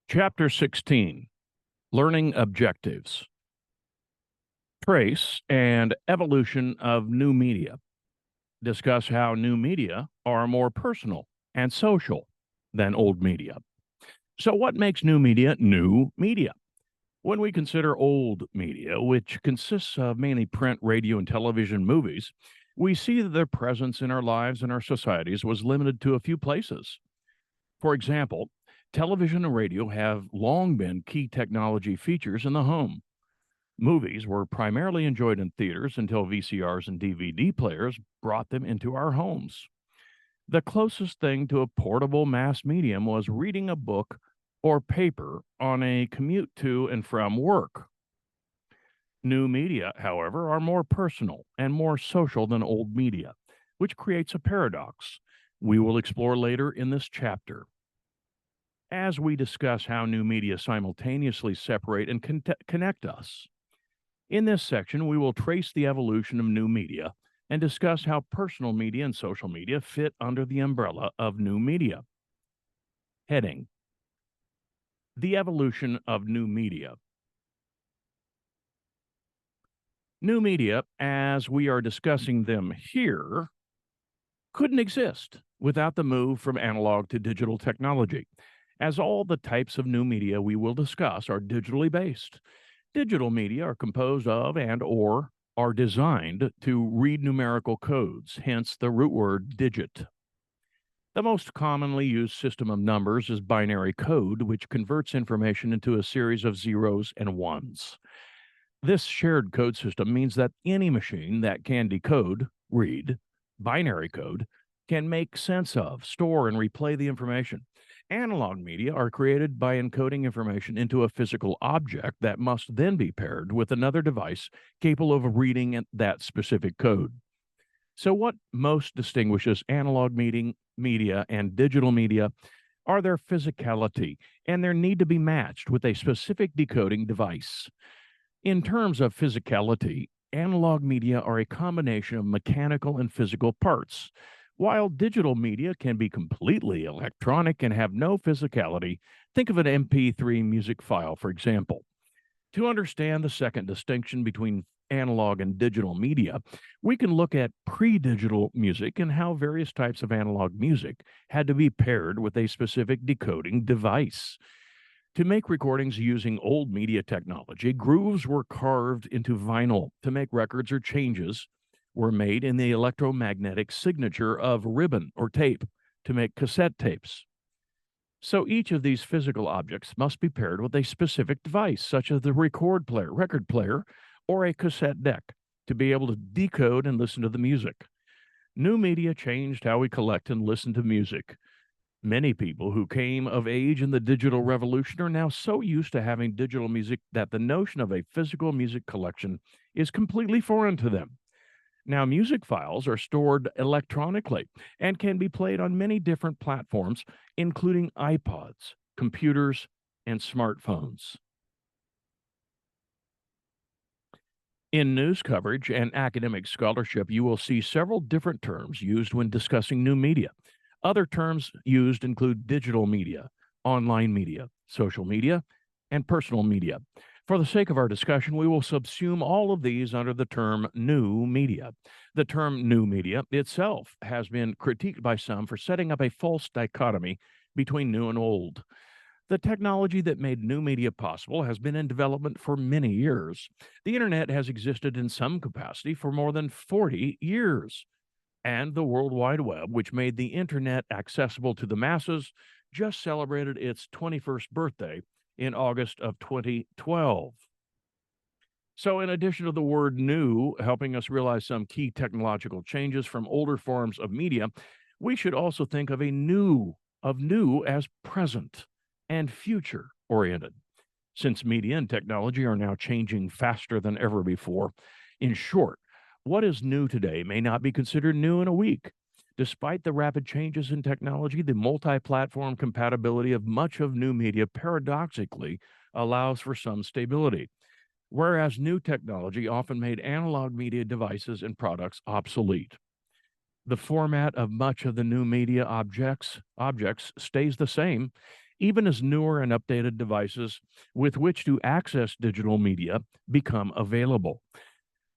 Chapter 16, Learning Objectives. Trace and evolution of new media. Discuss how new media are more personal and social than old media. So, what makes new media new media? When we consider old media, which consists of mainly print, radio, and television movies, we see that their presence in our lives and our societies was limited to a few places. For example, television and radio have long been key technology features in the home. Movies were primarily enjoyed in theaters until VCRs and DVD players brought them into our homes. The closest thing to a portable mass medium was reading a book or paper on a commute to and from work. New media, however, are more personal and more social than old media, which creates a paradox we will explore later in this chapter. As we discuss how new media simultaneously separate and connect us. In this section, we will trace the evolution of new media and discuss how personal media and social media fit under the umbrella of new media. Heading: The evolution of new media. New media, as we are discussing them here, couldn't exist without the move from analog to digital technology, as all the types of new media we will discuss are digitally based. Digital media are composed of and or are designed to read numerical codes, hence the root word digit. The most commonly used system of numbers is binary code, which converts information into a series of zeros and ones. This shared code system means that any machine that can decode, read, binary code can make sense of, store, and replay the information. Analog media are created by encoding information into a physical object that must then be paired with another device capable of reading that specific code. So, what most distinguishes analog media and digital media are their physicality and their need to be matched with a specific decoding device. In terms of physicality, analog media are a combination of mechanical and physical parts, while digital media can be completely electronic and have no physicality. Think of an MP3 music file, for example. To understand the second distinction between analog and digital media, we can look at pre-digital music and how various types of analog music had to be paired with a specific decoding device. To make recordings using old media technology, grooves were carved into vinyl to make records, or changes were made in the electromagnetic signature of ribbon or tape to make cassette tapes. So each of these physical objects must be paired with a specific device, such as the record player, or a cassette deck, to be able to decode and listen to the music. New media changed how we collect and listen to music. Many people who came of age in the digital revolution are now so used to having digital music that the notion of a physical music collection is completely foreign to them. Now, music files are stored electronically and can be played on many different platforms, including iPods, computers, and smartphones. In news coverage and academic scholarship, you will see several different terms used when discussing new media. Other terms used include digital media, online media, social media, and personal media. For the sake of our discussion, we will subsume all of these under the term new media. The term new media itself has been critiqued by some for setting up a false dichotomy between new and old. The technology that made new media possible has been in development for many years. The internet has existed in some capacity for more than 40 years. And the World Wide Web, which made the internet accessible to the masses, just celebrated its 21st birthday in August of 2012. So, in addition to the word new helping us realize some key technological changes from older forms of media, we should also think of new as present and future oriented. Since media and technology are now changing faster than ever before, in short, what is new today may not be considered new in a week. Despite the rapid changes in technology, the multi-platform compatibility of much of new media paradoxically allows for some stability, whereas new technology often made analog media devices and products obsolete. The format of much of the new media objects stays the same, even as newer and updated devices with which to access digital media become available.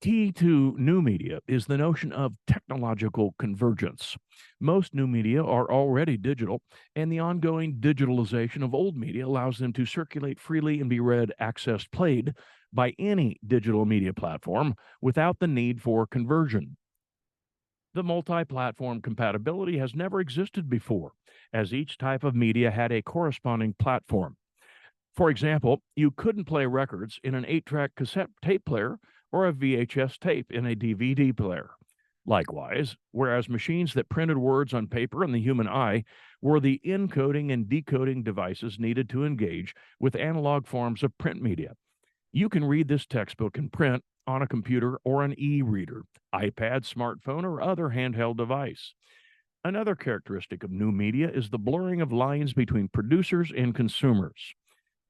Key to new media is the notion of technological convergence. Most new media are already digital, and the ongoing digitalization of old media allows them to circulate freely and be read, accessed, played by any digital media platform without the need for conversion. The multi platform compatibility has never existed before, as each type of media had a corresponding platform. For example, you couldn't play records in an 8-track cassette tape player or a VHS tape in a DVD player. Likewise, whereas machines that printed words on paper and the human eye were the encoding and decoding devices needed to engage with analog forms of print media. You can read this textbook in print on a computer or an e-reader, iPad, smartphone, or other handheld device. Another characteristic of new media is the blurring of lines between producers and consumers,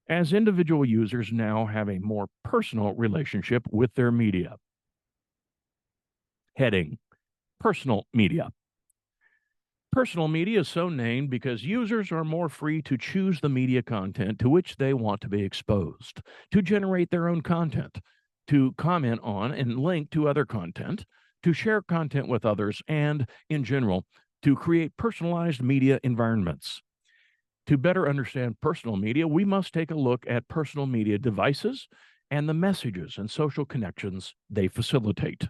as individual users now have a more personal relationship with their media. Heading: Personal media. Personal media is so named because users are more free to choose the media content to which they want to be exposed, to generate their own content, to comment on and link to other content, to share content with others, and, in general, to create personalized media environments. To better understand personal media, we must take a look at personal media devices and the messages and social connections they facilitate.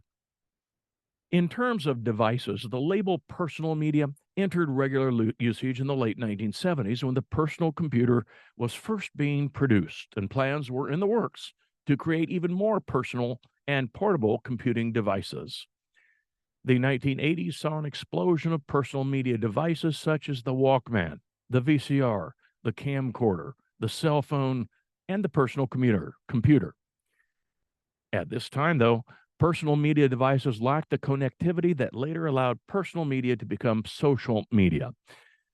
In terms of devices, the label personal media entered regular usage in the late 1970s when the personal computer was first being produced, and plans were in the works to create even more personal and portable computing devices. The 1980s saw an explosion of personal media devices such as the Walkman, the VCR, the camcorder, the cell phone, and the personal computer. At this time, though, personal media devices lacked the connectivity that later allowed personal media to become social media.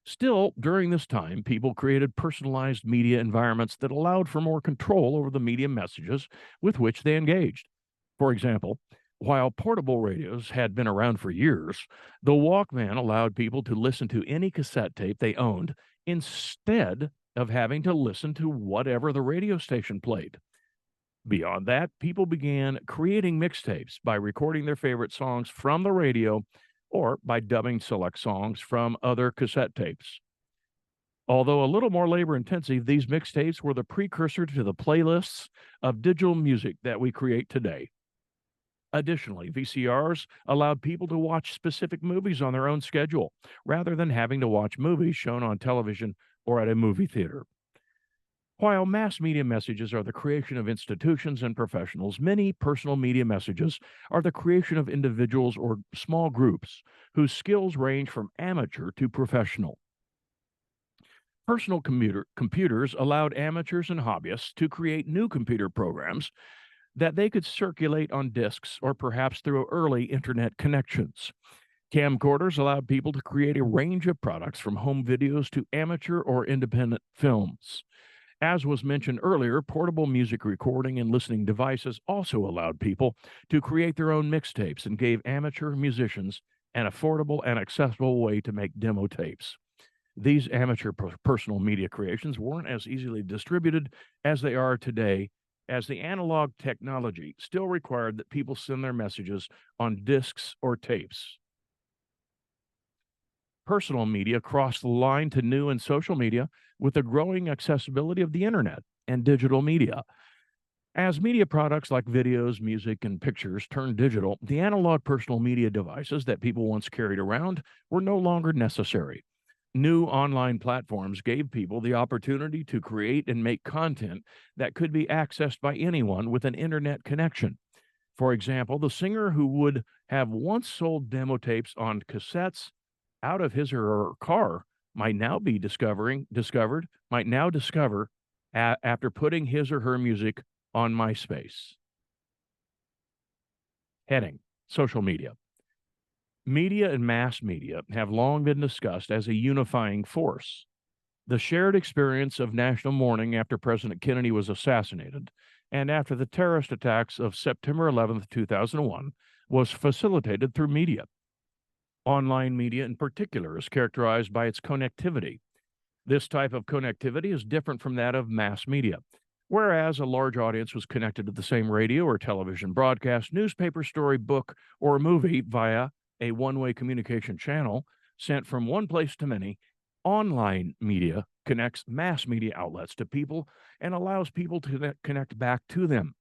Still, during this time, people created personalized media environments that allowed for more control over the media messages with which they engaged. For example, while portable radios had been around for years, the Walkman allowed people to listen to any cassette tape they owned instead of having to listen to whatever the radio station played. Beyond that, people began creating mixtapes by recording their favorite songs from the radio or by dubbing select songs from other cassette tapes. Although a little more labor intensive, these mixtapes were the precursor to the playlists of digital music that we create today. Additionally, VCRs allowed people to watch specific movies on their own schedule rather than having to watch movies shown on television or at a movie theater. While mass media messages are the creation of institutions and professionals, many personal media messages are the creation of individuals or small groups whose skills range from amateur to professional. Personal computers allowed amateurs and hobbyists to create new computer programs that they could circulate on disks or perhaps through early internet connections. Camcorders allowed people to create a range of products from home videos to amateur or independent films. As was mentioned earlier, portable music recording and listening devices also allowed people to create their own mixtapes and gave amateur musicians an affordable and accessible way to make demo tapes. These amateur personal media creations weren't as easily distributed as they are today, as the analog technology still required that people send their messages on discs or tapes. Personal media crossed the line to new and social media with the growing accessibility of the internet and digital media. As media products like videos, music, and pictures turned digital, the analog personal media devices that people once carried around were no longer necessary. New online platforms gave people the opportunity to create and make content that could be accessed by anyone with an internet connection. For example, the singer who would have once sold demo tapes on cassettes out of his or her car might now be might now discover after putting his or her music on MySpace. Heading: Social media. Media and mass media have long been discussed as a unifying force. The shared experience of national mourning after President Kennedy was assassinated and after the terrorist attacks of September 11th, 2001, was facilitated through media. Online media, in particular, is characterized by its connectivity. This type of connectivity is different from that of mass media. Whereas a large audience was connected to the same radio or television broadcast, newspaper story, book, or movie via a one way communication channel sent from one place to many, online media connects mass media outlets to people and allows people to connect back to them.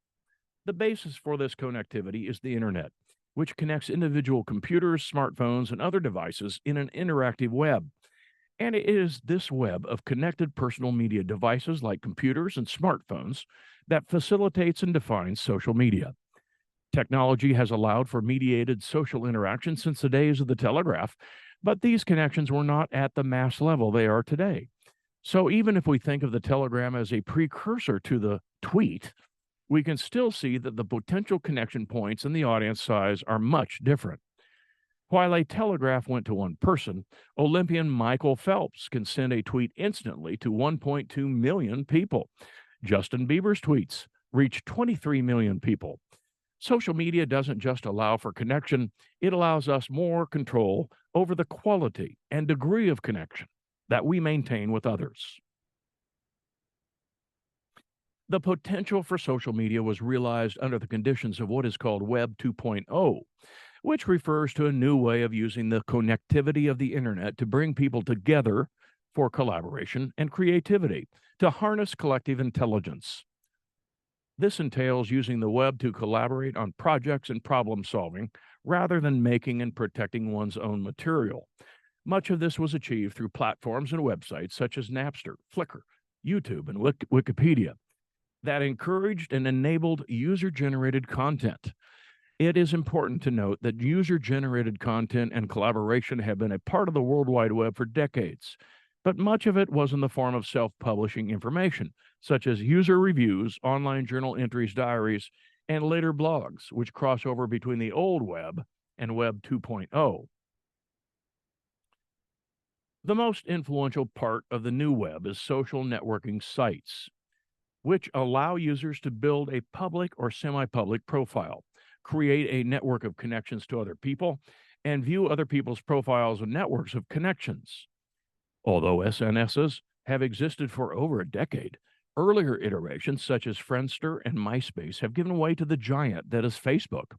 The basis for this connectivity is the internet, which connects individual computers, smartphones, and other devices in an interactive web. And it is this web of connected personal media devices like computers and smartphones that facilitates and defines social media. Technology has allowed for mediated social interaction since the days of the telegraph, but these connections were not at the mass level they are today. So even if we think of the telegram as a precursor to the tweet, we can still see that the potential connection points and the audience size are much different. While a telegraph went to one person, Olympian Michael Phelps can send a tweet instantly to 1.2 million people. Justin Bieber's tweets reach 23 million people. Social media doesn't just allow for connection, it allows us more control over the quality and degree of connection that we maintain with others. The potential for social media was realized under the conditions of what is called Web 2.0, which refers to a new way of using the connectivity of the internet to bring people together for collaboration and creativity, to harness collective intelligence. This entails using the web to collaborate on projects and problem solving rather than making and protecting one's own material. Much of this was achieved through platforms and websites such as Napster, Flickr, YouTube, and Wikipedia that encouraged and enabled user generated content. It is important to note that user generated content and collaboration have been a part of the World Wide Web for decades, but much of it was in the form of self publishing information, such as user reviews, online journal entries, diaries, and later blogs, which cross over between the old web and Web 2.0. The most influential part of the new web is social networking sites, which allow users to build a public or semi public profile, create a network of connections to other people, and view other people's profiles and networks of connections. Although SNSs have existed for over a decade, earlier iterations such as Friendster and MySpace have given way to the giant that is Facebook.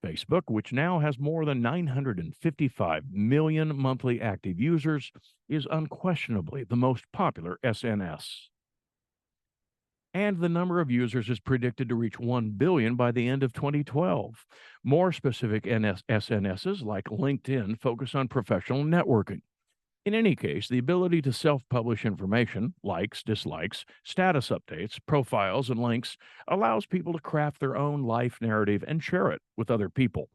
Facebook, which now has more than 955 million monthly active users, is unquestionably the most popular SNS. And the number of users is predicted to reach 1 billion by the end of 2012. More specific SNSs, like LinkedIn, focus on professional networking. In any case, the ability to self-publish information, likes, dislikes, status updates, profiles, and links, allows people to craft their own life narrative and share it with other people.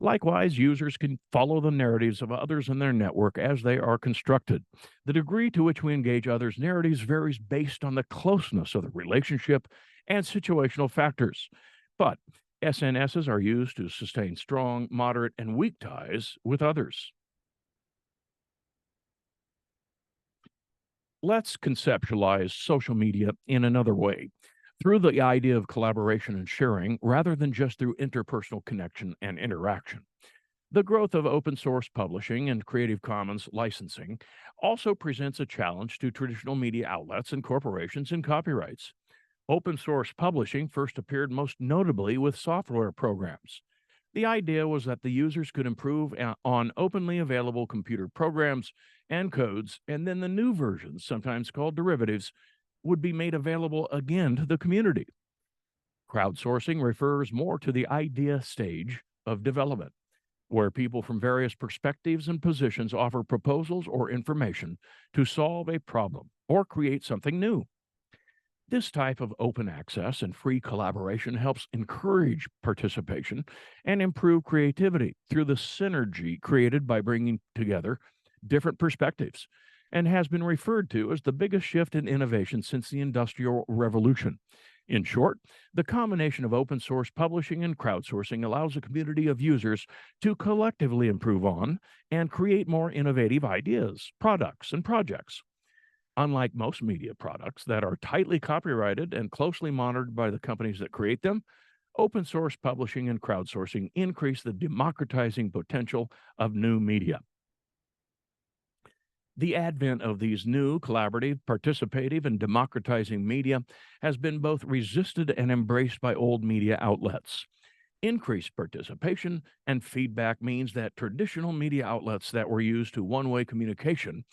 Likewise, users can follow the narratives of others in their network as they are constructed. The degree to which we engage others' narratives varies based on the closeness of the relationship and situational factors. But SNSs are used to sustain strong, moderate, and weak ties with others. Let's conceptualize social media in another way, through the idea of collaboration and sharing rather than just through interpersonal connection and interaction. The growth of open source publishing and Creative Commons licensing also presents a challenge to traditional media outlets and corporations in copyrights. Open source publishing first appeared most notably with software programs. The idea was that the users could improve on openly available computer programs and codes, and then the new versions, sometimes called derivatives, would be made available again to the community. Crowdsourcing refers more to the idea stage of development, where people from various perspectives and positions offer proposals or information to solve a problem or create something new. This type of open access and free collaboration helps encourage participation and improve creativity through the synergy created by bringing together different perspectives, and has been referred to as the biggest shift in innovation since the Industrial Revolution. In short, the combination of open source publishing and crowdsourcing allows a community of users to collectively improve on and create more innovative ideas, products, and projects. Unlike most media products that are tightly copyrighted and closely monitored by the companies that create them, open source publishing and crowdsourcing increase the democratizing potential of new media. The advent of these new collaborative, participative, and democratizing media has been both resisted and embraced by old media outlets. Increased participation and feedback means that traditional media outlets that were used to one way communication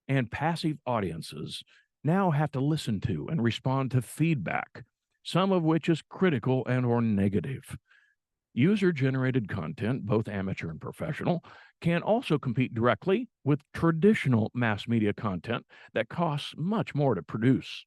and passive audiences now have to listen to and respond to feedback, some of which is critical and or negative. User generated content, both amateur and professional, can also compete directly with traditional mass media content that costs much more to produce.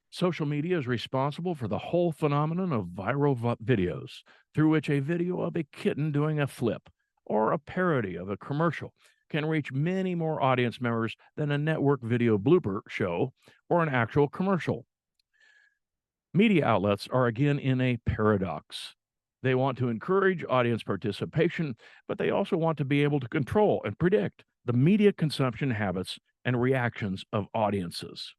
Social media is responsible for the whole phenomenon of viral videos, through which a video of a kitten doing a flip or a parody of a commercial can reach many more audience members than a network video blooper show or an actual commercial. Media outlets are again in a paradox. They want to encourage audience participation, but they also want to be able to control and predict the media consumption habits and reactions of audiences.